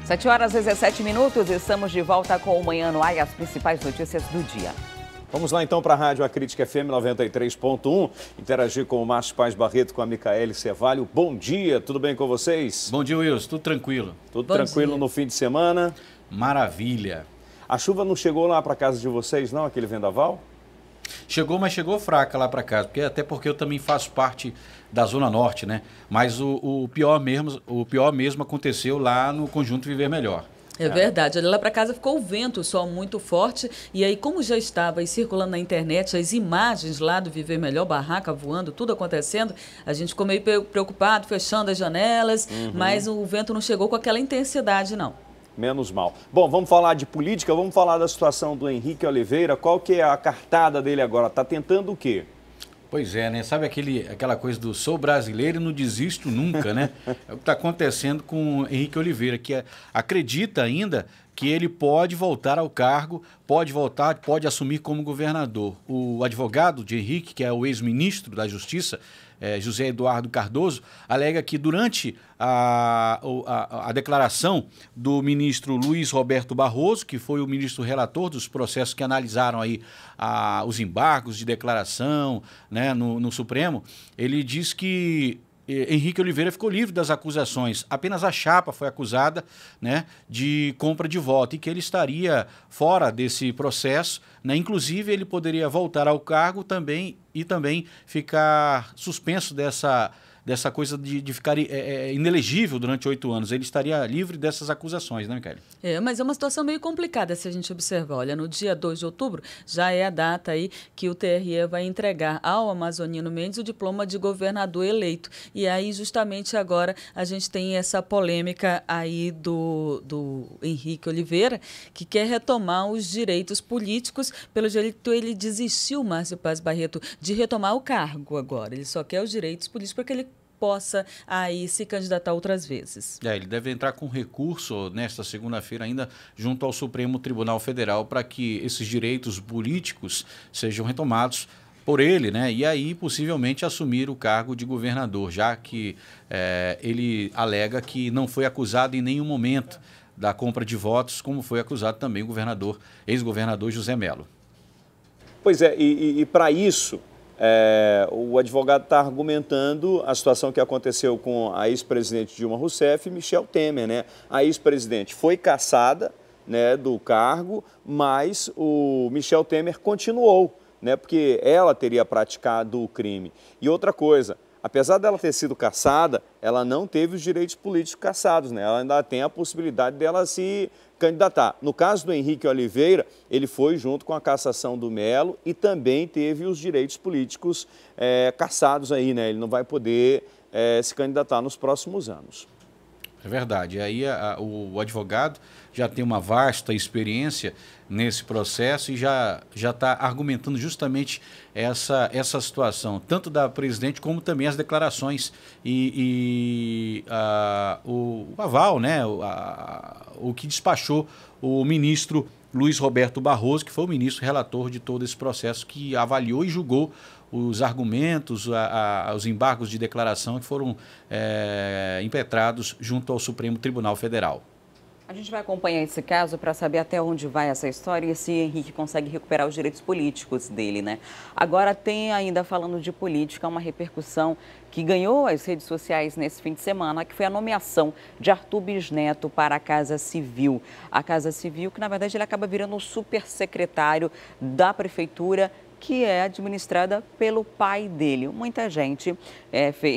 7h17, estamos de volta com o Manhã no Ar e as principais notícias do dia. Vamos lá então para a Rádio A Crítica FM 93.1, interagir com o Márcio Paz Barreto, com a Micaele Cevalho. Bom dia, tudo bem com vocês? Bom dia, Wilson, tudo tranquilo. Tudo tranquilo no fim de semana? Maravilha. A chuva não chegou lá para casa de vocês não, aquele vendaval? Chegou, mas chegou fraca lá para casa, até porque eu também faço parte da Zona Norte, né? Mas o pior mesmo aconteceu lá no Conjunto Viver Melhor. É verdade, olha, lá para casa ficou o vento, o sol muito forte, e aí como já estava aí circulando na internet as imagens lá do Viver Melhor, barraca voando, tudo acontecendo, a gente ficou meio preocupado, fechando as janelas, mas o vento não chegou com aquela intensidade não. Menos mal. Bom, vamos falar de política, vamos falar da situação do Henrique Oliveira. Qual que é a cartada dele agora? Está tentando o quê? Pois é, né? Sabe aquela coisa do sou brasileiro e não desisto nunca, né? É o que está acontecendo com o Henrique Oliveira, que acredita ainda que ele pode voltar ao cargo, pode assumir como governador. O advogado de Henrique, que é o ex-ministro da Justiça, José Eduardo Cardoso, alega que durante a declaração do ministro Luiz Roberto Barroso, que foi o ministro relator dos processos que analisaram aí os embargos de declaração, né, no Supremo, ele diz que Henrique Oliveira ficou livre das acusações. Apenas a chapa foi acusada, né, de compra de voto e que ele estaria fora desse processo, né? Inclusive, ele poderia voltar ao cargo também e também ficar suspenso dessa coisa de ficar inelegível durante 8 anos. Ele estaria livre dessas acusações, né, Micaele? Mas é uma situação meio complicada se a gente observar. Olha, no dia 2 de outubro já é a data aí que o TRE vai entregar ao Amazonino Mendes o diploma de governador eleito. E aí, justamente agora, a gente tem essa polêmica aí do Henrique Oliveira, que quer retomar os direitos políticos. Pelo jeito, ele desistiu, Márcio Paz Barreto, de retomar o cargo agora. Ele só quer os direitos políticos para que ele possa aí se candidatar outras vezes. Ele deve entrar com recurso nesta segunda-feira ainda junto ao Supremo Tribunal Federal para que esses direitos políticos sejam retomados por ele, né? E aí possivelmente assumir o cargo de governador, já que ele alega que não foi acusado em nenhum momento da compra de votos, como foi acusado também o ex-governador José Melo. Pois é, e para isso, o advogado está argumentando a situação que aconteceu com a ex-presidente Dilma Rousseff e Michel Temer, né? A ex-presidente foi cassada, né, do cargo, mas o Michel Temer continuou, né, porque ela teria praticado o crime. E outra coisa, apesar dela ter sido cassada, ela não teve os direitos políticos cassados, né? Ela ainda tem a possibilidade dela se candidatar. No caso do Henrique Oliveira, ele foi junto com a cassação do Melo e também teve os direitos políticos cassados aí, né? Ele não vai poder se candidatar nos próximos anos. É verdade. Aí o advogado já tem uma vasta experiência nesse processo e já está argumentando justamente essa situação, tanto da presidente como também as declarações o aval, né, o que despachou o ministro Luiz Roberto Barroso, que foi o ministro relator de todo esse processo, que avaliou e julgou os argumentos, os embargos de declaração que foram impetrados junto ao Supremo Tribunal Federal. A gente vai acompanhar esse caso para saber até onde vai essa história e se Henrique consegue recuperar os direitos políticos dele, né? Agora tem ainda, falando de política, uma repercussão que ganhou as redes sociais nesse fim de semana, que foi a nomeação de Arthur Bisneto para a Casa Civil. A Casa Civil, que na verdade ele acaba virando o supersecretário da Prefeitura, que é administrada pelo pai dele. Muita gente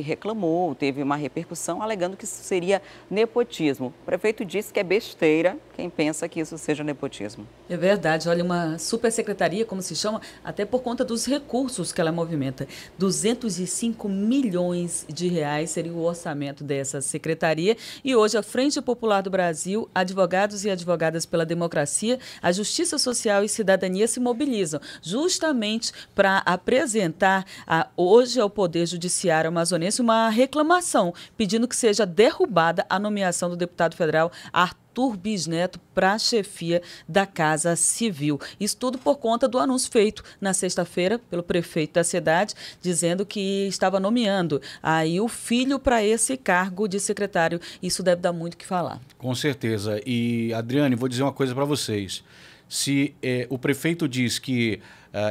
reclamou, teve uma repercussão, alegando que isso seria nepotismo. O prefeito disse que é besteira quem pensa que isso seja nepotismo. É verdade, olha, uma supersecretaria, como se chama, até por conta dos recursos que ela movimenta. 205 milhões de reais seria o orçamento dessa secretaria. E hoje a Frente Popular do Brasil, advogados e advogadas pela democracia, a Justiça Social e Cidadania se mobilizam justamente justamente para apresentar hoje ao Poder Judiciário amazonense uma reclamação, pedindo que seja derrubada a nomeação do deputado federal Arthur Bisneto para a chefia da Casa Civil. Isso tudo por conta do anúncio feito na sexta-feira pelo prefeito da cidade, dizendo que estava nomeando aí o filho para esse cargo de secretário. Isso deve dar muito o que falar. Com certeza. E, Adriane, vou dizer uma coisa para vocês. Se o prefeito diz que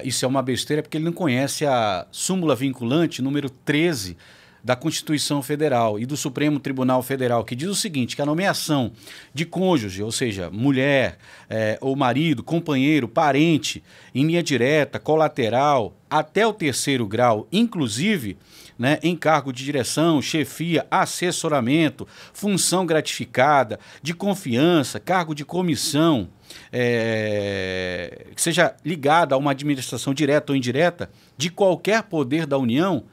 isso é uma besteira, é porque ele não conhece a súmula vinculante número 13 da Constituição Federal e do Supremo Tribunal Federal, que diz o seguinte, que a nomeação de cônjuge, ou seja, mulher ou marido, companheiro, parente, em linha direta, colateral, até o 3º grau, inclusive, né, em cargo de direção, chefia, assessoramento, função gratificada, de confiança, cargo de comissão, que seja ligada a uma administração direta ou indireta, de qualquer poder da União,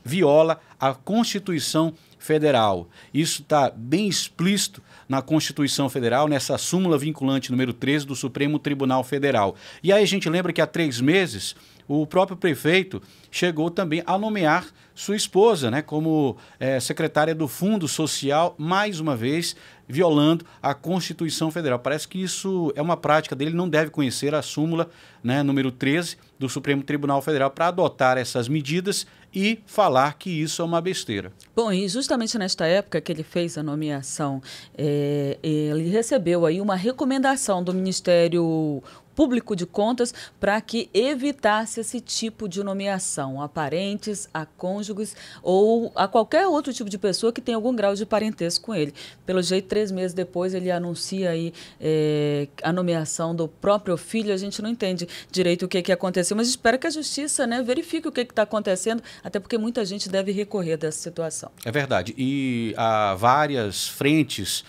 viola a Constituição Federal. Isso está bem explícito na Constituição Federal, nessa súmula vinculante número 13 do Supremo Tribunal Federal. E aí a gente lembra que há 3 meses o próprio prefeito chegou também a nomear sua esposa, né, como secretária do Fundo Social, mais uma vez violando a Constituição Federal. Parece que isso é uma prática dele, não deve conhecer a súmula, né, número 13 do Supremo Tribunal Federal para adotar essas medidas e falar que isso é uma besteira. Bom, e justamente nesta época que ele fez a nomeação, ele recebeu aí uma recomendação do Ministério Público de Contas para que evitasse esse tipo de nomeação a parentes, a cônjuges ou a qualquer outro tipo de pessoa que tenha algum grau de parentesco com ele. Pelo jeito, 3 meses depois, ele anuncia aí a nomeação do próprio filho. A gente não entende direito o que aconteceu, mas espero que a Justiça, né, verifique o que está acontecendo, até porque muita gente deve recorrer dessa situação. É verdade. E há várias frentes,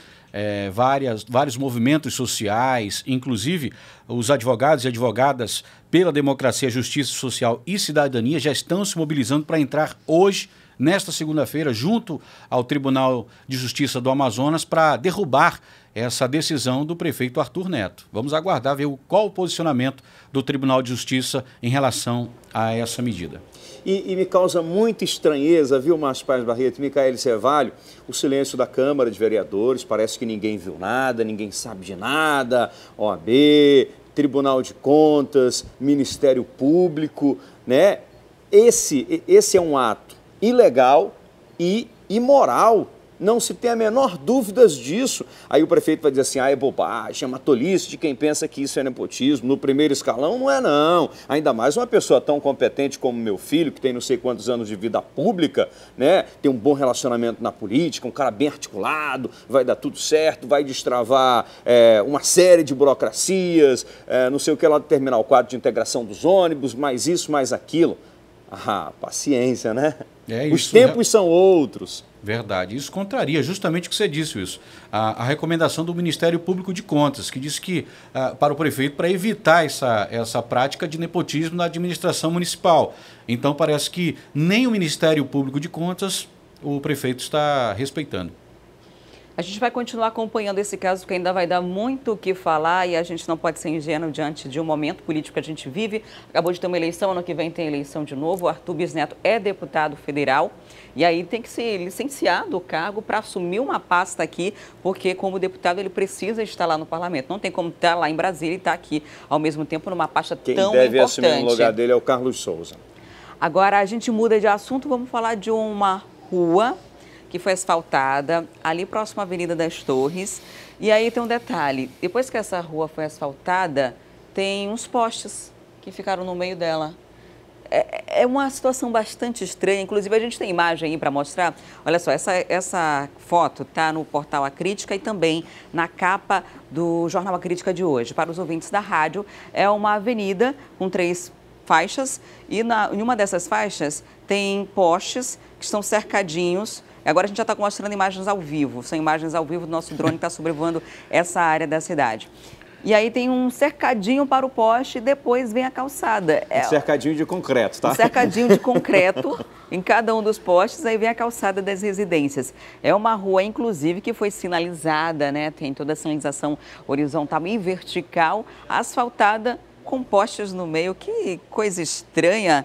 vários movimentos sociais, inclusive os advogados e advogadas pela democracia, justiça social e cidadania já estão se mobilizando para entrar hoje, nesta segunda-feira, junto ao Tribunal de Justiça do Amazonas para derrubar essa decisão do prefeito Arthur Neto. Vamos aguardar ver qual o posicionamento do Tribunal de Justiça em relação a essa medida. E me causa muita estranheza, viu, Márcio Paes Barreto e Micaele Cevalho, o silêncio da Câmara de Vereadores, parece que ninguém viu nada, ninguém sabe de nada, OAB, Tribunal de Contas, Ministério Público, né? Esse é um ato ilegal e imoral. Não se tem a menor dúvida disso. Aí o prefeito vai dizer assim, é bobagem, é uma tolice de quem pensa que isso é nepotismo. No primeiro escalão não é não. Ainda mais uma pessoa tão competente como meu filho, que tem não sei quantos anos de vida pública, né? Tem um bom relacionamento na política, um cara bem articulado, vai dar tudo certo, vai destravar uma série de burocracias, não sei o que lá, determinar o quadro de integração dos ônibus, mais isso, mais aquilo. Ah, paciência, né? Os tempos são outros. Verdade. Isso contraria justamente o que você disse, isso. A recomendação do Ministério Público de Contas, que diz que, para o prefeito, para evitar essa prática de nepotismo na administração municipal. Então, parece que nem o Ministério Público de Contas o prefeito está respeitando. A gente vai continuar acompanhando esse caso, porque ainda vai dar muito o que falar e a gente não pode ser ingênuo diante de um momento político que a gente vive. Acabou de ter uma eleição, ano que vem tem eleição de novo. O Arthur Bisneto é deputado federal e aí tem que ser licenciado do cargo para assumir uma pasta aqui, porque como deputado ele precisa estar lá no parlamento. Não tem como estar lá em Brasília e estar aqui ao mesmo tempo numa pasta tão importante. Quem deve assumir no lugar dele é o Carlos Souza. Agora a gente muda de assunto, vamos falar de uma rua que foi asfaltada ali próximo à Avenida das Torres. E aí tem um detalhe, depois que essa rua foi asfaltada, tem uns postes que ficaram no meio dela. É uma situação bastante estranha, inclusive a gente tem imagem aí para mostrar. Olha só, essa foto está no portal A Crítica e também na capa do Jornal A Crítica de hoje. Para os ouvintes da rádio, é uma avenida com 3 faixas e em uma dessas faixas tem postes que estão cercadinhos. Agora a gente já está mostrando imagens ao vivo, são imagens ao vivo do nosso drone que está sobrevoando essa área da cidade. E aí tem um cercadinho para o poste e depois vem a calçada. Um cercadinho de concreto, tá? Um cercadinho de concreto em cada um dos postes, aí vem a calçada das residências. É uma rua, inclusive, que foi sinalizada, né? Tem toda a sinalização horizontal e vertical, asfaltada com postes no meio. Que coisa estranha.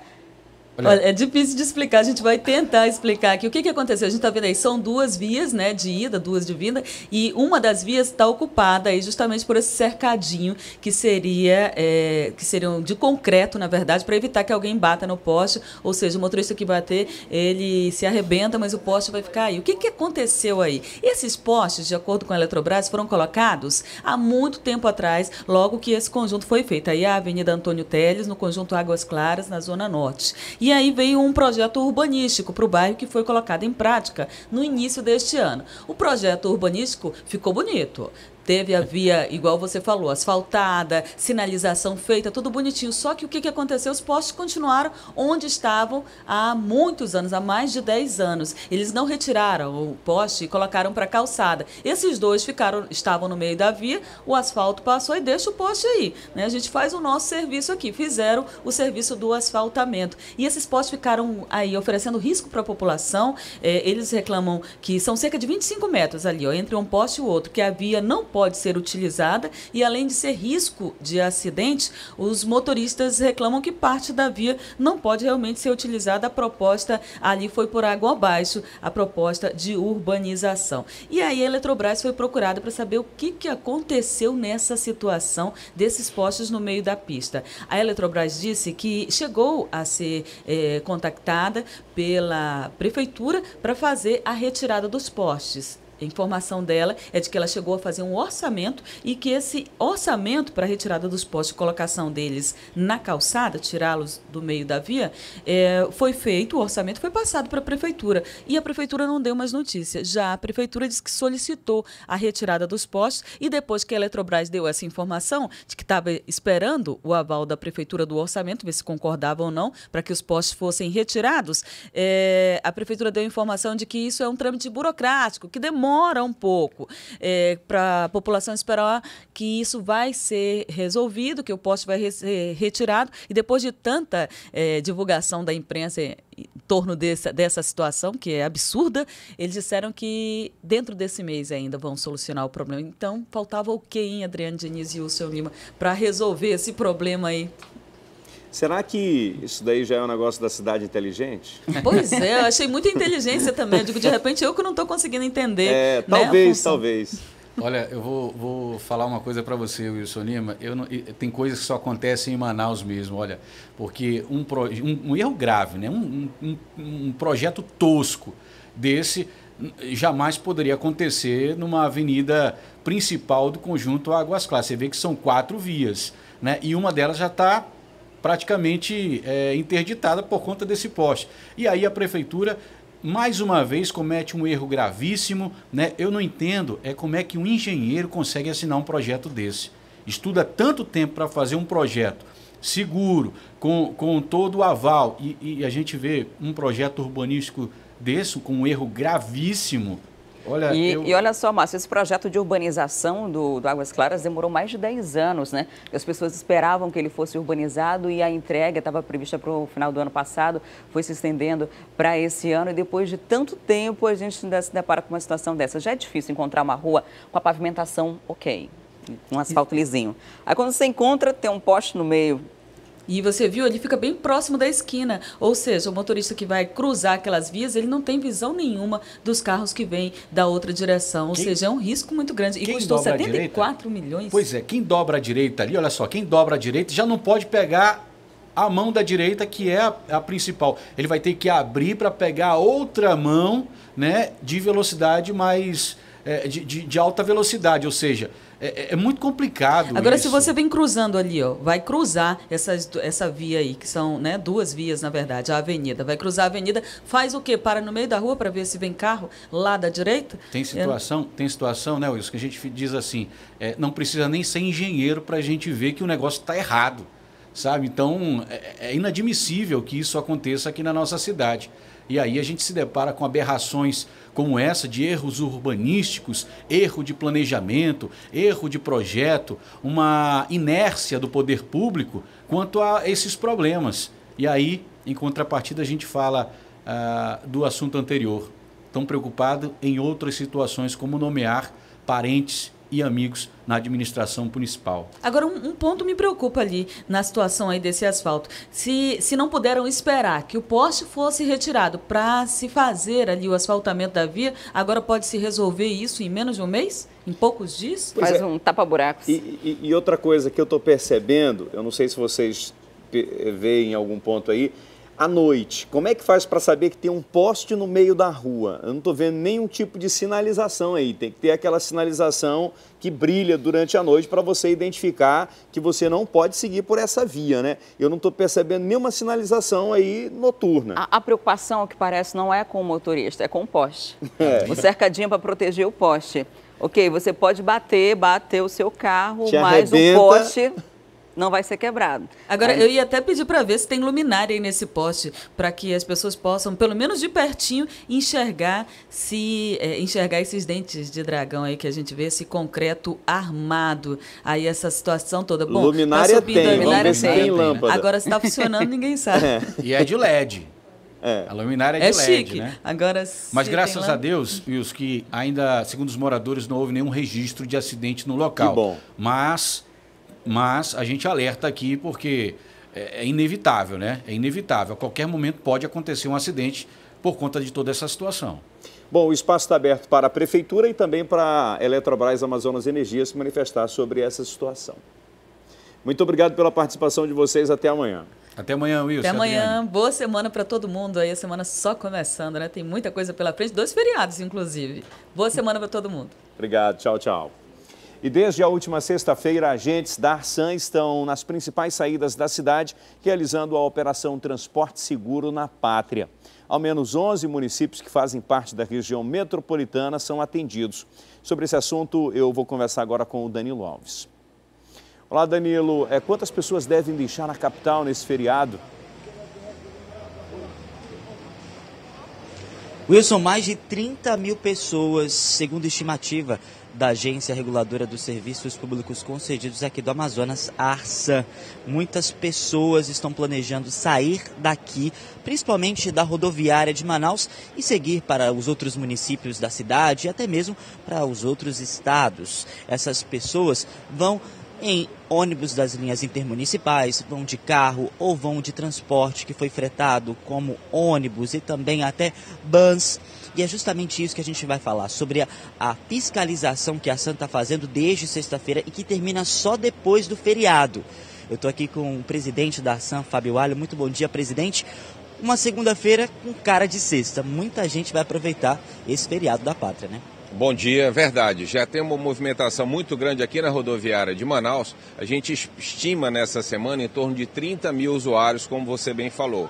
Olha, é difícil de explicar, a gente vai tentar explicar aqui. O que aconteceu? A gente está vendo aí, são duas vias, né, de ida, duas de vinda, e uma das vias está ocupada aí justamente por esse cercadinho que seriam de concreto, na verdade, para evitar que alguém bata no poste, ou seja, o motorista que bater, ele se arrebenta, mas o poste vai ficar aí. O que aconteceu aí? Esses postes, de acordo com a Eletrobras, foram colocados há muito tempo atrás, logo que esse conjunto foi feito. Aí a Avenida Antônio Teles, no conjunto Águas Claras, na Zona Norte. E aí veio um projeto urbanístico para o bairro que foi colocado em prática no início deste ano. O projeto urbanístico ficou bonito. Teve a via, igual você falou, asfaltada, sinalização feita, tudo bonitinho. Só que o que aconteceu? Os postes continuaram onde estavam há muitos anos, há mais de 10 anos. Eles não retiraram o poste e colocaram para a calçada. Esses dois estavam no meio da via, o asfalto passou e deixa o poste aí, né? A gente faz o nosso serviço aqui, fizeram o serviço do asfaltamento. E esses postes ficaram aí oferecendo risco para a população. Eles reclamam que são cerca de 25 metros ali, ó, entre um poste e o outro, que a via não pode ser utilizada e, além de ser risco de acidente, os motoristas reclamam que parte da via não pode realmente ser utilizada. A proposta ali foi por água abaixo, a proposta de urbanização. E aí a Eletrobras foi procurada para saber o que aconteceu nessa situação desses postes no meio da pista. A Eletrobras disse que chegou a ser contactada pela prefeitura para fazer a retirada dos postes. A informação dela é de que ela chegou a fazer um orçamento e que esse orçamento para a retirada dos postes e colocação deles na calçada, tirá-los do meio da via, foi feito, o orçamento foi passado para a prefeitura. E a prefeitura não deu mais notícia. Já a prefeitura disse que solicitou a retirada dos postes e depois que a Eletrobras deu essa informação de que estava esperando o aval da prefeitura do orçamento, ver se concordava ou não, para que os postes fossem retirados, a prefeitura deu a informação de que isso é um trâmite burocrático, que demora um pouco para a população esperar que isso vai ser resolvido, que o poste vai ser retirado. E depois de tanta divulgação da imprensa em torno dessa situação, que é absurda, eles disseram que dentro desse mês ainda vão solucionar o problema. Então, faltava o quê, hein, Adriane Diniz e o seu Lima, para resolver esse problema aí? Será que isso daí já é um negócio da cidade inteligente? Pois é, eu achei muita inteligência também. Eu digo, de repente, eu que não estou conseguindo entender. Talvez. Olha, eu vou falar uma coisa para você, Wilson Lima. Tem coisas que só acontecem em Manaus mesmo, olha. Porque um erro grave, né? Um projeto tosco desse jamais poderia acontecer numa avenida principal do conjunto Águas Claras. Você vê que são 4 vias, né? E uma delas já está praticamente interditada por conta desse poste. E aí a prefeitura, mais uma vez, comete um erro gravíssimo, né? Eu não entendo como é que um engenheiro consegue assinar um projeto desse. Estuda tanto tempo para fazer um projeto seguro, com todo o aval, e a gente vê um projeto urbanístico desse, com um erro gravíssimo. Olha, e olha só, Márcio, esse projeto de urbanização do Águas Claras demorou mais de 10 anos, né? As pessoas esperavam que ele fosse urbanizado e a entrega estava prevista para o final do ano passado, foi se estendendo para esse ano e depois de tanto tempo a gente ainda se depara com uma situação dessa. Já é difícil encontrar uma rua com a pavimentação ok, um asfalto lisinho. Aí quando você encontra, tem um poste no meio. E você viu, ele fica bem próximo da esquina, ou seja, o motorista que vai cruzar aquelas vias, ele não tem visão nenhuma dos carros que vêm da outra direção, ou seja, é um risco muito grande. E custou 74 milhões. Pois é, quem dobra a direita ali, olha só, quem dobra a direita já não pode pegar a mão da direita, que é a principal. Ele vai ter que abrir para pegar a outra mão, né, de velocidade mais... de alta velocidade, ou seja, é muito complicado. Agora, isso. Se você vem cruzando ali, ó, vai cruzar essa via aí, que são, né, 2 vias, na verdade, a avenida. Vai cruzar a avenida, faz o quê? Para no meio da rua para ver se vem carro lá da direita? Tem situação, né, Wilson, que a gente diz assim, não precisa nem ser engenheiro para a gente ver que o negócio está errado, sabe? Então, é inadmissível que isso aconteça aqui na nossa cidade. E aí a gente se depara com aberrações como essa de erros urbanísticos, erro de planejamento, erro de projeto, uma inércia do poder público quanto a esses problemas. E aí, em contrapartida, a gente fala do assunto anterior. Estão preocupados em outras situações, como nomear parentes e amigos na administração municipal. Agora, um ponto me preocupa ali na situação aí desse asfalto. Se não puderam esperar que o poste fosse retirado para se fazer ali o asfaltamento da via, agora pode se resolver isso em menos de um mês? Em poucos dias? Faz um tapa-buracos. E outra coisa que eu estou percebendo, eu não sei se vocês veem em algum ponto aí, à noite, como é que faz para saber que tem um poste no meio da rua? Eu não estou vendo nenhum tipo de sinalização aí. Tem que ter aquela sinalização que brilha durante a noite para você identificar que você não pode seguir por essa via, né? Eu não estou percebendo nenhuma sinalização aí noturna. A preocupação, o que parece, não é com o motorista, é com o poste. O cercadinho para proteger o poste. Ok, você pode bater o seu carro, mas o poste não vai ser quebrado. Agora, eu ia até pedir para ver se tem luminária aí nesse poste, para que as pessoas possam, pelo menos de pertinho, enxergar esses dentes de dragão aí que a gente vê, esse concreto armado. Aí essa situação toda. Bom, luminária tem, tem lâmpada. Agora, se está funcionando, ninguém sabe. E é de LED. A luminária é de LED, chique, né? Agora, mas graças a Deus, Wilson, que ainda, segundo os moradores, não houve nenhum registro de acidente no local. Que bom. Mas a gente alerta aqui porque é inevitável, né? É inevitável. A qualquer momento pode acontecer um acidente por conta de toda essa situação. Bom, o espaço está aberto para a Prefeitura e também para a Eletrobras Amazonas Energia se manifestar sobre essa situação. Muito obrigado pela participação de vocês. Até amanhã. Até amanhã, Wilson. Até amanhã. Boa semana para todo mundo. Aí a semana só começando, né? Tem muita coisa pela frente. 2 feriados, inclusive. Boa semana para todo mundo. Obrigado. Tchau, tchau. E desde a última sexta-feira, agentes da Arsan estão nas principais saídas da cidade, realizando a Operação Transporte Seguro na Pátria. Ao menos 11 municípios que fazem parte da região metropolitana são atendidos. Sobre esse assunto, eu vou conversar agora com o Danilo Alves. Olá, Danilo. Quantas pessoas devem deixar a capital nesse feriado? Wilson, mais de 30 mil pessoas, segundo estimativa da Agência Reguladora dos Serviços Públicos Concedidos aqui do Amazonas, a Arsan. Muitas pessoas estão planejando sair daqui, principalmente da rodoviária de Manaus, e seguir para os outros municípios da cidade e até mesmo para os outros estados. Essas pessoas vão em ônibus das linhas intermunicipais, vão de carro ou vão de transporte que foi fretado, como ônibus e também até vans. E é justamente isso que a gente vai falar, sobre a fiscalização que a Arsan está fazendo desde sexta-feira e que termina só depois do feriado. Eu estou aqui com o presidente da Arsan, Fábio Alho. Muito bom dia, presidente. Uma segunda-feira com cara de sexta. Muita gente vai aproveitar esse feriado da pátria, né? Bom dia, é verdade. Já tem uma movimentação muito grande aqui na rodoviária de Manaus. A gente estima nessa semana em torno de 30 mil usuários, como você bem falou.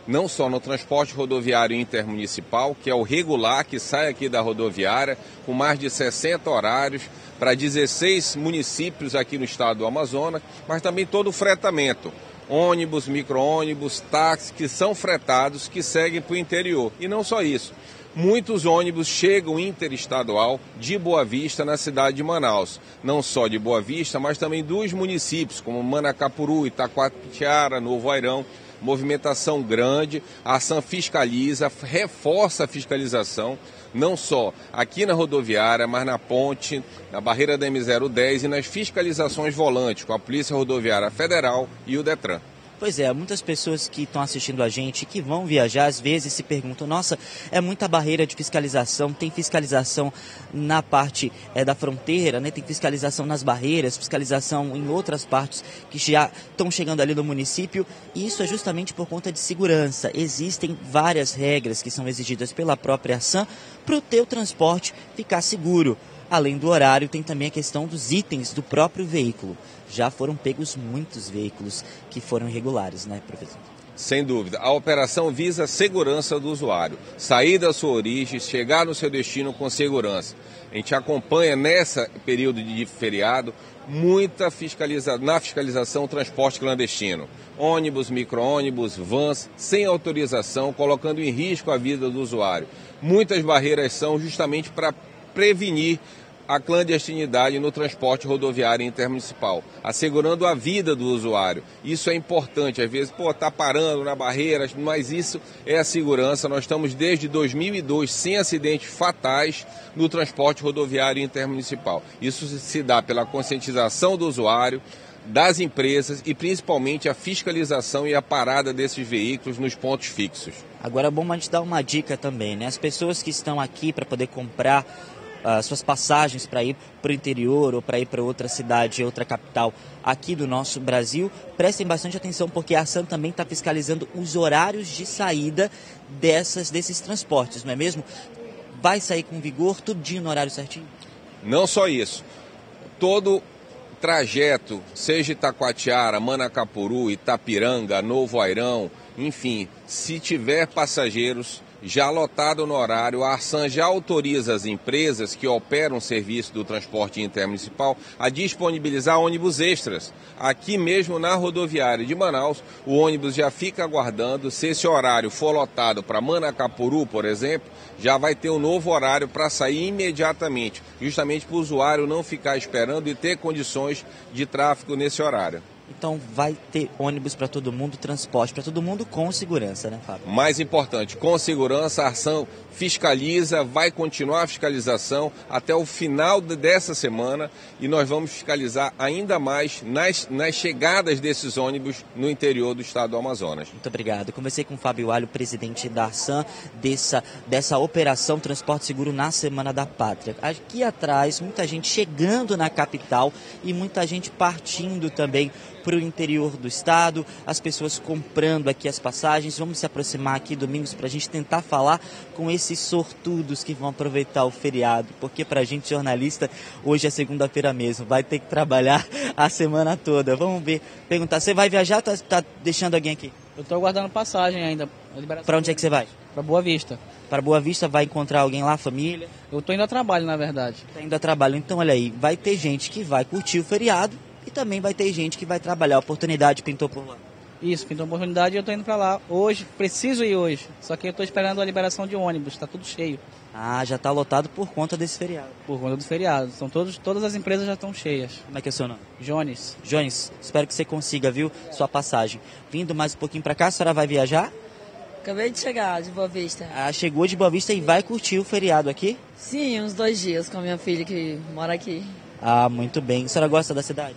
Não só no transporte rodoviário intermunicipal, que é o regular, que sai aqui da rodoviária, com mais de 60 horários para 16 municípios aqui no estado do Amazonas, mas também todo o fretamento. Ônibus, micro-ônibus, táxis que são fretados, que seguem para o interior. E não só isso. Muitos ônibus chegam interestadual de Boa Vista na cidade de Manaus. Não só de Boa Vista, mas também dos municípios, como Manacapuru, Itacoatiara, Novo Airão. Movimentação grande, a Arsan fiscaliza, reforça a fiscalização, não só aqui na rodoviária, mas na ponte, na barreira da M010 e nas fiscalizações volantes com a Polícia Rodoviária Federal e o Detran. Pois é, muitas pessoas que estão assistindo a gente, que vão viajar, às vezes se perguntam, nossa, é muita barreira de fiscalização, tem fiscalização na parte da fronteira, né? Tem fiscalização nas barreiras, fiscalização em outras partes que já estão chegando ali no município, e isso é justamente por conta de segurança. Existem várias regras que são exigidas pela própria Arsan para o teu transporte ficar seguro. Além do horário, tem também a questão dos itens do próprio veículo. Já foram pegos muitos veículos que foram irregulares, né, professor? Sem dúvida. A operação visa a segurança do usuário. Sair da sua origem, chegar no seu destino com segurança. A gente acompanha nesse período de feriado muita fiscalização transporte clandestino. Ônibus, micro-ônibus, vans, sem autorização, colocando em risco a vida do usuário. Muitas barreiras são justamente para prevenir a clandestinidade no transporte rodoviário intermunicipal, assegurando a vida do usuário. Isso é importante, às vezes, tá parando na barreira, mas isso é a segurança. Nós estamos desde 2002 sem acidentes fatais no transporte rodoviário intermunicipal. Isso se dá pela conscientização do usuário, das empresas e principalmente a fiscalização e a parada desses veículos nos pontos fixos. Agora é bom a gente dar uma dica também, né? As pessoas que estão aqui para poder comprar suas passagens para ir para o interior ou para ir para outra cidade, outra capital aqui do nosso Brasil, prestem bastante atenção porque a ARSAN também está fiscalizando os horários de saída desses transportes, não é mesmo? Vai sair com vigor tudinho no horário certinho? Não só isso, todo trajeto, seja Itacoatiara, Manacapuru, Itapiranga, Novo Airão, enfim, se tiver passageiros já lotado no horário, a ARSAN já autoriza as empresas que operam o serviço do transporte intermunicipal a disponibilizar ônibus extras. Aqui mesmo na rodoviária de Manaus, o ônibus já fica aguardando. Se esse horário for lotado para Manacapuru, por exemplo, já vai ter um novo horário para sair imediatamente, justamente para o usuário não ficar esperando e ter condições de tráfego nesse horário. Então vai ter ônibus para todo mundo, transporte para todo mundo com segurança, né, Fábio? Mais importante, com segurança, a ARSAN fiscaliza, vai continuar a fiscalização até o final dessa semana e nós vamos fiscalizar ainda mais nas chegadas desses ônibus no interior do estado do Amazonas. Muito obrigado. Conversei com o Fábio Alho, presidente da ARSAN, dessa operação Transporte Seguro na Semana da Pátria. Aqui atrás, muita gente chegando na capital e muita gente partindo também para o interior do estado, as pessoas comprando aqui as passagens. Vamos se aproximar aqui domingos para a gente tentar falar com esses sortudos que vão aproveitar o feriado, porque para a gente jornalista, hoje é segunda-feira mesmo, vai ter que trabalhar a semana toda. Vamos ver, perguntar, você vai viajar ou tá deixando alguém aqui? Eu estou aguardando passagem ainda. Para onde é que você vai? Para Boa Vista. Para Boa Vista, vai encontrar alguém lá, família? Eu estou indo a trabalho, na verdade. Está indo a trabalho, então olha aí, vai ter gente que vai curtir o feriado e também vai ter gente que vai trabalhar. A oportunidade pintou por lá. Isso, pintou a oportunidade e eu estou indo para lá hoje, preciso ir hoje. Só que eu estou esperando a liberação de ônibus, está tudo cheio. Ah, já está lotado por conta desse feriado. Por conta do feriado, todas as empresas já estão cheias. Como é que é o seu nome? Jones. Jones, espero que você consiga, viu, sua passagem. Vindo mais um pouquinho para cá, a senhora vai viajar? Acabei de chegar de Boa Vista. Ah, chegou de Boa Vista e vai curtir o feriado aqui? Sim, uns 2 dias com a minha filha que mora aqui. Ah, muito bem. A senhora gosta da cidade?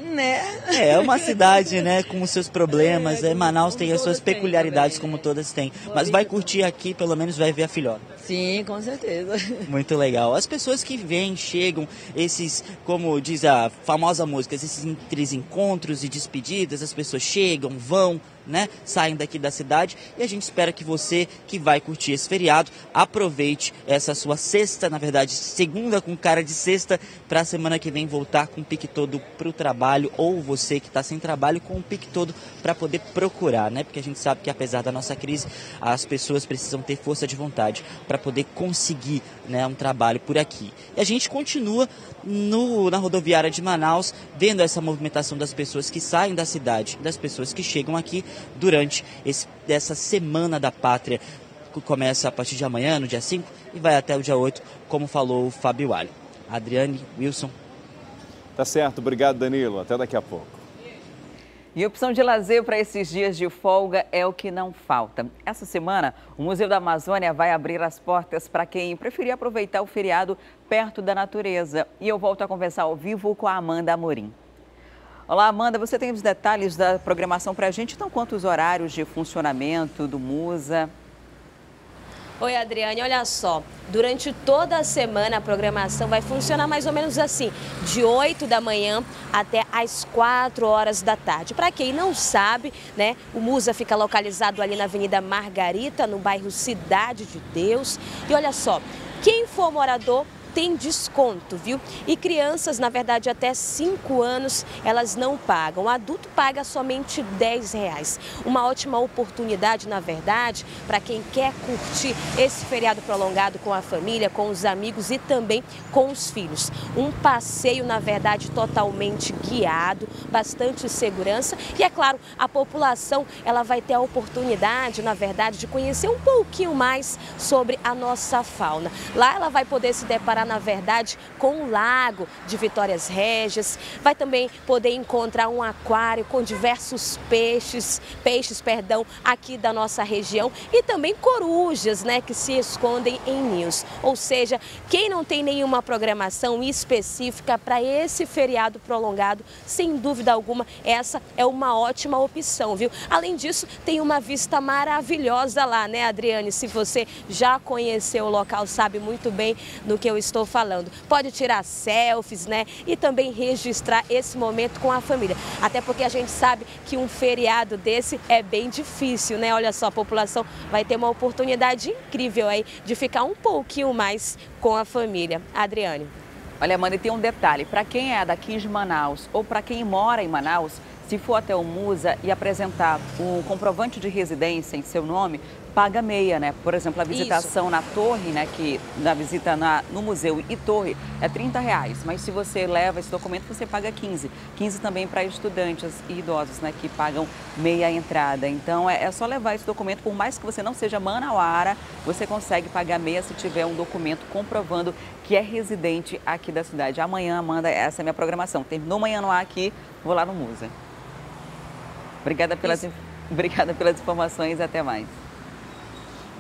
Né? É uma cidade, né, com os seus problemas. Manaus tem as suas peculiaridades, como todas têm. Mas vai curtir aqui, pelo menos vai ver a filhota. Sim, com certeza. Muito legal. As pessoas que vêm, chegam, esses, como diz a famosa música, esses encontros e despedidas, as pessoas chegam, vão, né, saem daqui da cidade e a gente espera que você que vai curtir esse feriado aproveite essa sua sexta, na verdade segunda com cara de sexta, para a semana que vem voltar com o pique todo para o trabalho, ou você que está sem trabalho com o pique todo para poder procurar, né, porque a gente sabe que apesar da nossa crise as pessoas precisam ter força de vontade para poder conseguir, né, um trabalho por aqui. E a gente continua na rodoviária de Manaus vendo essa movimentação das pessoas que saem da cidade, das pessoas que chegam aqui durante essa Semana da Pátria, que começa a partir de amanhã, no dia 5, e vai até o dia 8, como falou o Fábio Alho. Adriane, Wilson. Tá certo, obrigado Danilo, até daqui a pouco. E opção de lazer para esses dias de folga é o que não falta. Essa semana, o Museu da Amazônia vai abrir as portas para quem preferir aproveitar o feriado perto da natureza. E eu volto a conversar ao vivo com a Amanda Amorim. Olá, Amanda, você tem os detalhes da programação para a gente? Então, quantos horários de funcionamento do MUSA? Oi, Adriane, olha só, durante toda a semana a programação vai funcionar mais ou menos assim, de 8 da manhã até às 4 horas da tarde. Para quem não sabe, né, o MUSA fica localizado ali na Avenida Margarita, no bairro Cidade de Deus. E olha só, quem for morador tem desconto, viu? E crianças, na verdade, até 5 anos, elas não pagam. O adulto paga somente R$10. Uma ótima oportunidade, na verdade, para quem quer curtir esse feriado prolongado com a família, com os amigos e também com os filhos. Um passeio, na verdade, totalmente guiado, bastante segurança e, é claro, a população ela vai ter a oportunidade, na verdade, de conhecer um pouquinho mais sobre a nossa fauna. Lá ela vai poder se deparar, na verdade, com o lago de Vitórias Régias, vai também poder encontrar um aquário com diversos peixes aqui da nossa região e também corujas, né, que se escondem em ninhos. Ou seja, quem não tem nenhuma programação específica para esse feriado prolongado, sem dúvida alguma, essa é uma ótima opção, viu? Além disso, tem uma vista maravilhosa lá, né, Adriane? Se você já conheceu o local, sabe muito bem do que eu estou falando. Pode tirar selfies, né, e também registrar esse momento com a família. Até porque a gente sabe que um feriado desse é bem difícil, né? Olha só, a população vai ter uma oportunidade incrível aí de ficar um pouquinho mais com a família. Adriane. Olha, Amanda, e tem um detalhe. Para quem é daqui de Manaus ou para quem mora em Manaus, se for até o MUSA e apresentar um comprovante de residência em seu nome, paga meia, né? Por exemplo, a visitação na torre, né? Que na visita no museu e torre é R$30, mas se você leva esse documento, você paga 15. 15 também para estudantes e idosos, né? Que pagam meia entrada. Então é só levar esse documento, por mais que você não seja manauara, você consegue pagar meia se tiver um documento comprovando que é residente aqui da cidade. Amanhã, Amanda, essa é a minha programação. Terminou Manhã no Ar aqui, vou lá no MUSA. Obrigada pelas informações e até mais.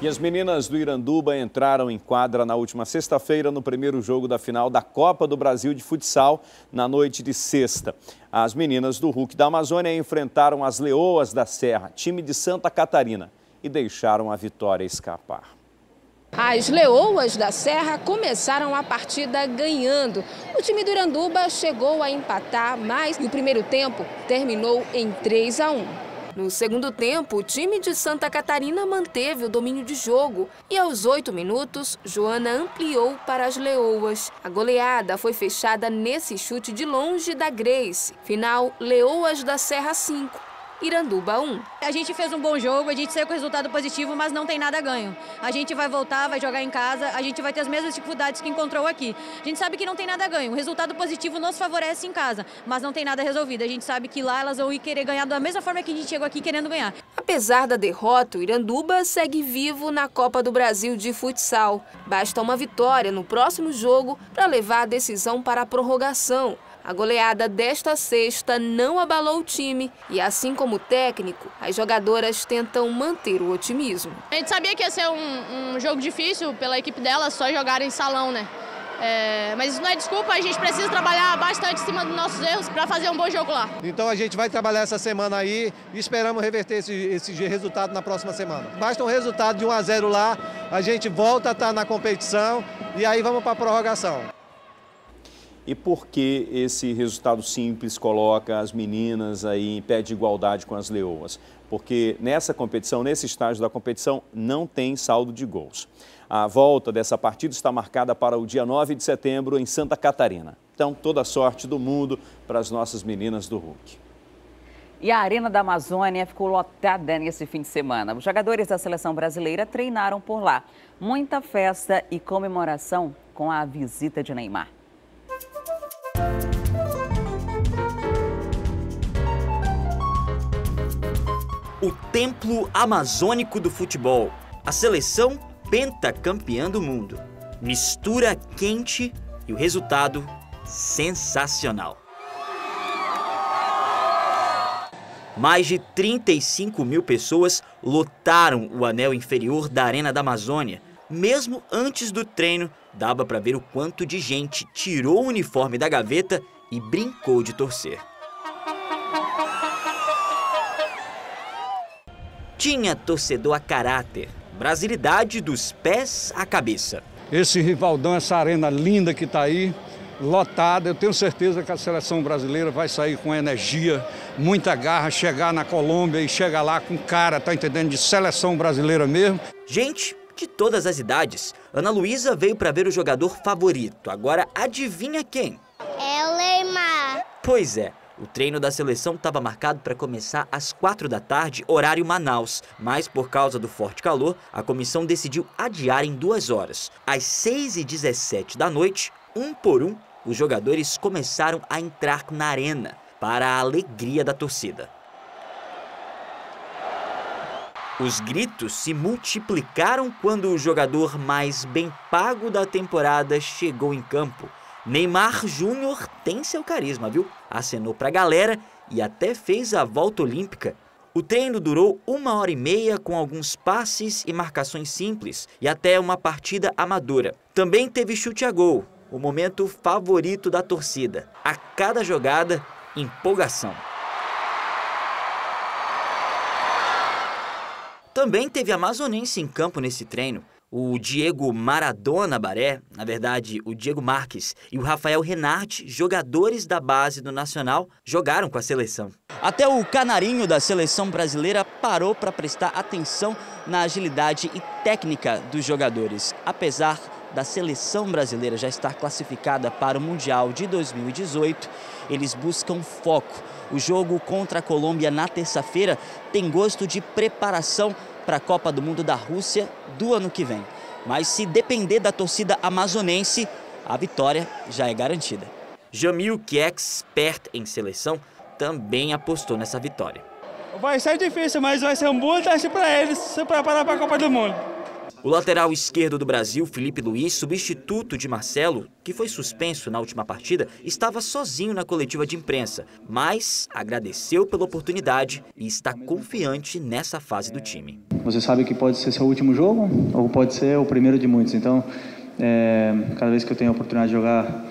E as meninas do Iranduba entraram em quadra na última sexta-feira no primeiro jogo da final da Copa do Brasil de Futsal na noite de sexta. As meninas do Hulk da Amazônia enfrentaram as Leoas da Serra, time de Santa Catarina, e deixaram a vitória escapar. As Leoas da Serra começaram a partida ganhando. O time do Iranduba chegou a empatar, mas no primeiro tempo terminou em 3-1. No segundo tempo, o time de Santa Catarina manteve o domínio de jogo e aos 8 minutos, Joana ampliou para as Leoas. A goleada foi fechada nesse chute de longe da Grace. Final, Leoas da Serra 5. Iranduba 1. A gente fez um bom jogo, a gente saiu com resultado positivo, mas não tem nada ganho. A gente vai voltar, vai jogar em casa, a gente vai ter as mesmas dificuldades que encontrou aqui. A gente sabe que não tem nada ganho, o resultado positivo nos favorece em casa, mas não tem nada resolvido. A gente sabe que lá elas vão ir querer ganhar da mesma forma que a gente chegou aqui querendo ganhar. Apesar da derrota, o Iranduba segue vivo na Copa do Brasil de Futsal. Basta uma vitória no próximo jogo para levar a decisão para a prorrogação. A goleada desta sexta não abalou o time e, assim como o técnico, as jogadoras tentam manter o otimismo. A gente sabia que ia ser um jogo difícil pela equipe delas, só jogar em salão, né? Mas isso não é desculpa, a gente precisa trabalhar bastante em cima dos nossos erros para fazer um bom jogo lá. Então a gente vai trabalhar essa semana aí e esperamos reverter esse resultado na próxima semana. Basta um resultado de 1-0 lá, a gente volta a estar na competição e aí vamos para a prorrogação. E por que esse resultado simples coloca as meninas aí em pé de igualdade com as Leoas? Porque nessa competição, nesse estágio da competição, não tem saldo de gols. A volta dessa partida está marcada para o dia 9 de setembro em Santa Catarina. Então, toda a sorte do mundo para as nossas meninas do Hulk. E a Arena da Amazônia ficou lotada nesse fim de semana. Os jogadores da seleção brasileira treinaram por lá. Muita festa e comemoração com a visita de Neymar. O templo amazônico do futebol, a seleção pentacampeã do mundo. Mistura quente e o resultado sensacional. Mais de 35 mil pessoas lotaram o anel inferior da Arena da Amazônia. Mesmo antes do treino, dava para ver o quanto de gente tirou o uniforme da gaveta e brincou de torcer. Tinha torcedor a caráter, brasilidade dos pés à cabeça. Esse Rivaldão, essa arena linda que está aí, lotada, eu tenho certeza que a seleção brasileira vai sair com energia, muita garra, chegar na Colômbia e chegar lá com cara, tá entendendo, de seleção brasileira mesmo. Gente de todas as idades, Ana Luísa veio para ver o jogador favorito. Agora, adivinha quem? É o Neymar. Pois é. O treino da seleção estava marcado para começar às 4 da tarde, horário Manaus. Mas, por causa do forte calor, a comissão decidiu adiar em 2 horas. Às 6h17 da noite, um por um, os jogadores começaram a entrar na arena, para a alegria da torcida. Os gritos se multiplicaram quando o jogador mais bem pago da temporada chegou em campo. Neymar Júnior tem seu carisma, viu? Acenou pra galera e até fez a volta olímpica. O treino durou 1h30 com alguns passes e marcações simples e até uma partida amadora. Também teve chute a gol, o momento favorito da torcida. A cada jogada, empolgação. Também teve amazonense em campo nesse treino. O Diego Maradona Baré, na verdade, o Diego Marques e o Rafael Renarte, jogadores da base do Nacional, jogaram com a seleção. Até o canarinho da seleção brasileira parou para prestar atenção na agilidade e técnica dos jogadores. Apesar da seleção brasileira já estar classificada para o Mundial de 2018, eles buscam foco. O jogo contra a Colômbia na terça-feira tem gosto de preparação para a Copa do Mundo da Rússia do ano que vem. Mas se depender da torcida amazonense, a vitória já é garantida. Jamil, que é expert em seleção, também apostou nessa vitória. Vai ser difícil, mas vai ser um bom teste para eles se preparar para a Copa do Mundo. O lateral esquerdo do Brasil, Felipe Luiz, substituto de Marcelo, que foi suspenso na última partida, estava sozinho na coletiva de imprensa, mas agradeceu pela oportunidade e está confiante nessa fase do time. Você sabe que pode ser seu último jogo ou pode ser o primeiro de muitos, então cada vez que eu tenho a oportunidade de jogar,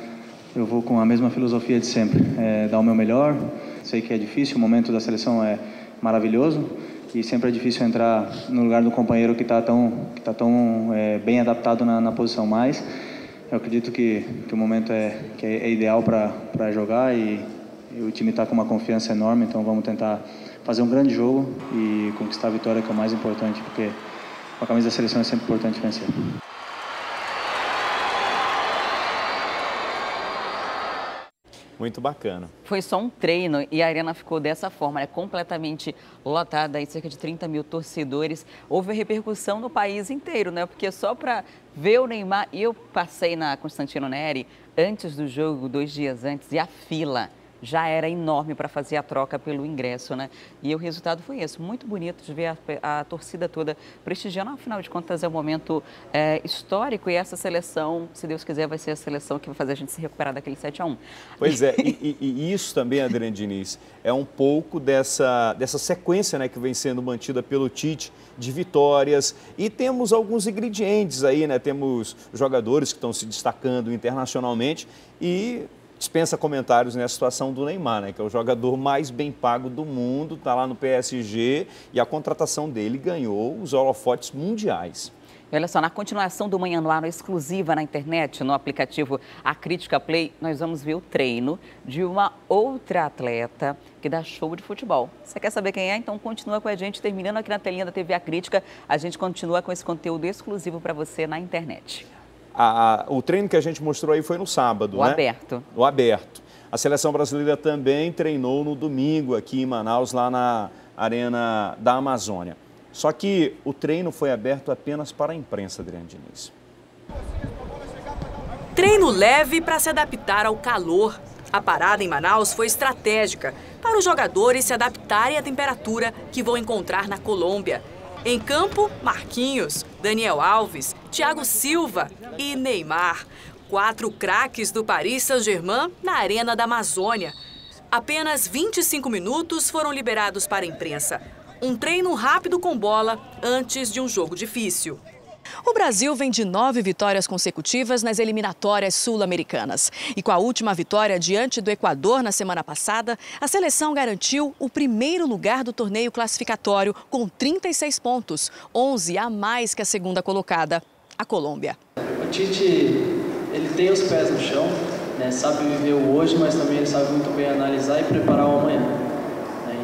eu vou com a mesma filosofia de sempre, dar o meu melhor. Sei que é difícil, o momento da seleção é maravilhoso, e sempre é difícil entrar no lugar do companheiro que está tão bem adaptado na posição, mas eu acredito que o momento é ideal para jogar e o time está com uma confiança enorme, então vamos tentar fazer um grande jogo e conquistar a vitória, que é o mais importante, porque com a camisa da seleção é sempre importante vencer. Muito bacana. Foi só um treino e a arena ficou dessa forma, né? Completamente lotada, aí cerca de 30 mil torcedores. Houve repercussão no país inteiro, né? Porque só para ver o Neymar, e eu passei na Constantino Neri antes do jogo, 2 dias antes, e a fila já era enorme para fazer a troca pelo ingresso, né? E o resultado foi esse, muito bonito de ver a torcida toda prestigiando. Afinal de contas, é um momento histórico e essa seleção, se Deus quiser, vai ser a seleção que vai fazer a gente se recuperar daquele 7-1. Pois é, e isso também, Adriane Diniz, é um pouco dessa sequência, né, que vem sendo mantida pelo Tite, de vitórias, e temos alguns ingredientes aí, né? Temos jogadores que estão se destacando internacionalmente e dispensa comentários nessa situação do Neymar, né, que é o jogador mais bem pago do mundo, está lá no PSG e a contratação dele ganhou os holofotes mundiais. Olha só, na continuação do Manhã no Ar, exclusiva na internet, no aplicativo A Crítica Play, nós vamos ver o treino de uma outra atleta que dá show de futebol. Você quer saber quem é? Então continua com a gente, terminando aqui na telinha da TV A Crítica, a gente continua com esse conteúdo exclusivo para você na internet. O treino que a gente mostrou aí foi no sábado, né? Aberto. O aberto. A seleção brasileira também treinou no domingo aqui em Manaus, lá na Arena da Amazônia. Só que o treino foi aberto apenas para a imprensa, Adriane Diniz. Treino leve para se adaptar ao calor. A parada em Manaus foi estratégica para os jogadores se adaptarem à temperatura que vão encontrar na Colômbia. Em campo, Marquinhos, Daniel Alves, Thiago Silva e Neymar. 4 craques do Paris Saint-Germain na Arena da Amazônia. Apenas 25 minutos foram liberados para a imprensa. Um treino rápido com bola antes de um jogo difícil. O Brasil vem de 9 vitórias consecutivas nas eliminatórias sul-americanas. E com a última vitória diante do Equador na semana passada, a seleção garantiu o primeiro lugar do torneio classificatório com 36 pontos, 11 a mais que a segunda colocada, a Colômbia. O Tite, ele tem os pés no chão, né? Sabe viver o hoje, mas também ele sabe muito bem analisar e preparar o amanhã.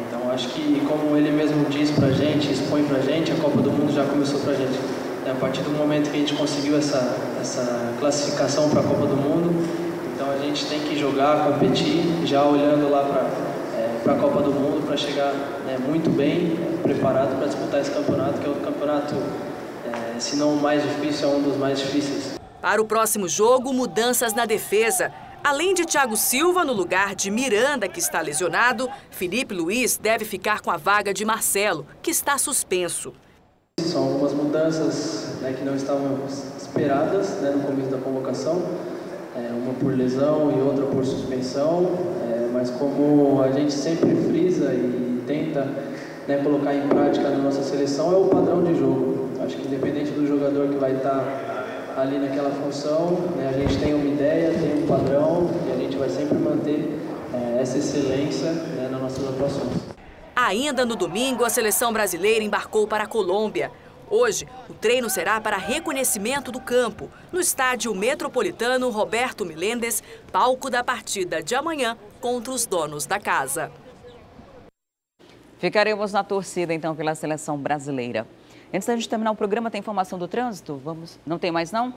Então acho que, como ele mesmo diz pra gente, expõe pra gente, a Copa do Mundo já começou pra gente. A partir do momento que a gente conseguiu essa classificação para a Copa do Mundo, então a gente tem que jogar, competir, já olhando lá para a Copa do Mundo, para chegar muito bem preparado para disputar esse campeonato, que é o campeonato, se não o mais difícil, é um dos mais difíceis. Para o próximo jogo, mudanças na defesa. Além de Thiago Silva no lugar de Miranda, que está lesionado, Felipe Luiz deve ficar com a vaga de Marcelo, que está suspenso. São algumas mudanças que não estavam esperadas no começo da convocação, uma por lesão e outra por suspensão, mas como a gente sempre frisa e tenta colocar em prática na nossa seleção, é o padrão de jogo. Acho que independente do jogador que vai estar ali naquela função, a gente tem uma ideia, tem um padrão e a gente vai sempre manter essa excelência nas nossas atuações. Ainda no domingo, a seleção brasileira embarcou para a Colômbia. Hoje, o treino será para reconhecimento do campo, no estádio Metropolitano Roberto Meléndez, palco da partida de amanhã contra os donos da casa. Ficaremos na torcida, então, pela seleção brasileira. Antes da gente terminar o programa, tem informação do trânsito? Não tem mais, não?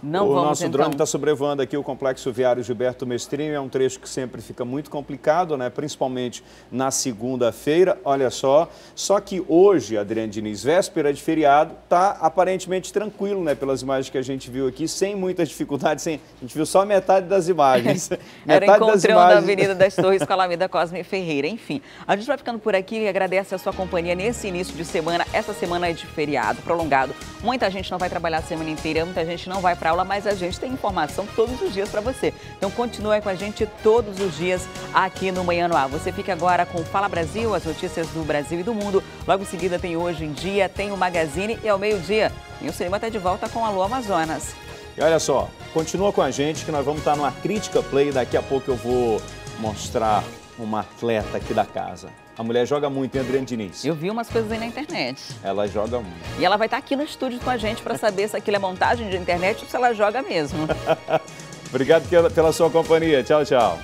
Não o vamos, nosso drone está sobrevoando aqui o Complexo Viário Gilberto Mestrinho. É um trecho que sempre fica muito complicado, principalmente na segunda-feira. Olha só. Só que hoje, Adriane Diniz, véspera de feriado, está aparentemente tranquilo, pelas imagens que a gente viu aqui, sem muitas dificuldades. A gente viu só metade das imagens. Era o encontrão da Avenida das Torres com a Alameda Cosme Ferreira. Enfim, a gente vai ficando por aqui e agradece a sua companhia nesse início de semana. Essa semana é de feriado prolongado. Muita gente não vai trabalhar a semana inteira, muita gente não vai para aula, mas a gente tem informação todos os dias para você. Então continue com a gente todos os dias aqui no Manhã no Ar. Você fica agora com Fala Brasil, as notícias do Brasil e do mundo. Logo em seguida tem Hoje em Dia, tem o Magazine e ao meio-dia o Cinema está de volta com Alô Amazonas. E olha só, continua com a gente que nós vamos estar numa Crítica Play. Daqui a pouco eu vou mostrar uma atleta aqui da casa. A mulher joga muito, hein, Adriane Diniz? Eu vi umas coisas aí na internet. Ela joga muito. E ela vai estar aqui no estúdio com a gente para saber se aquilo é montagem de internet ou se ela joga mesmo. Obrigado pela sua companhia. Tchau, tchau.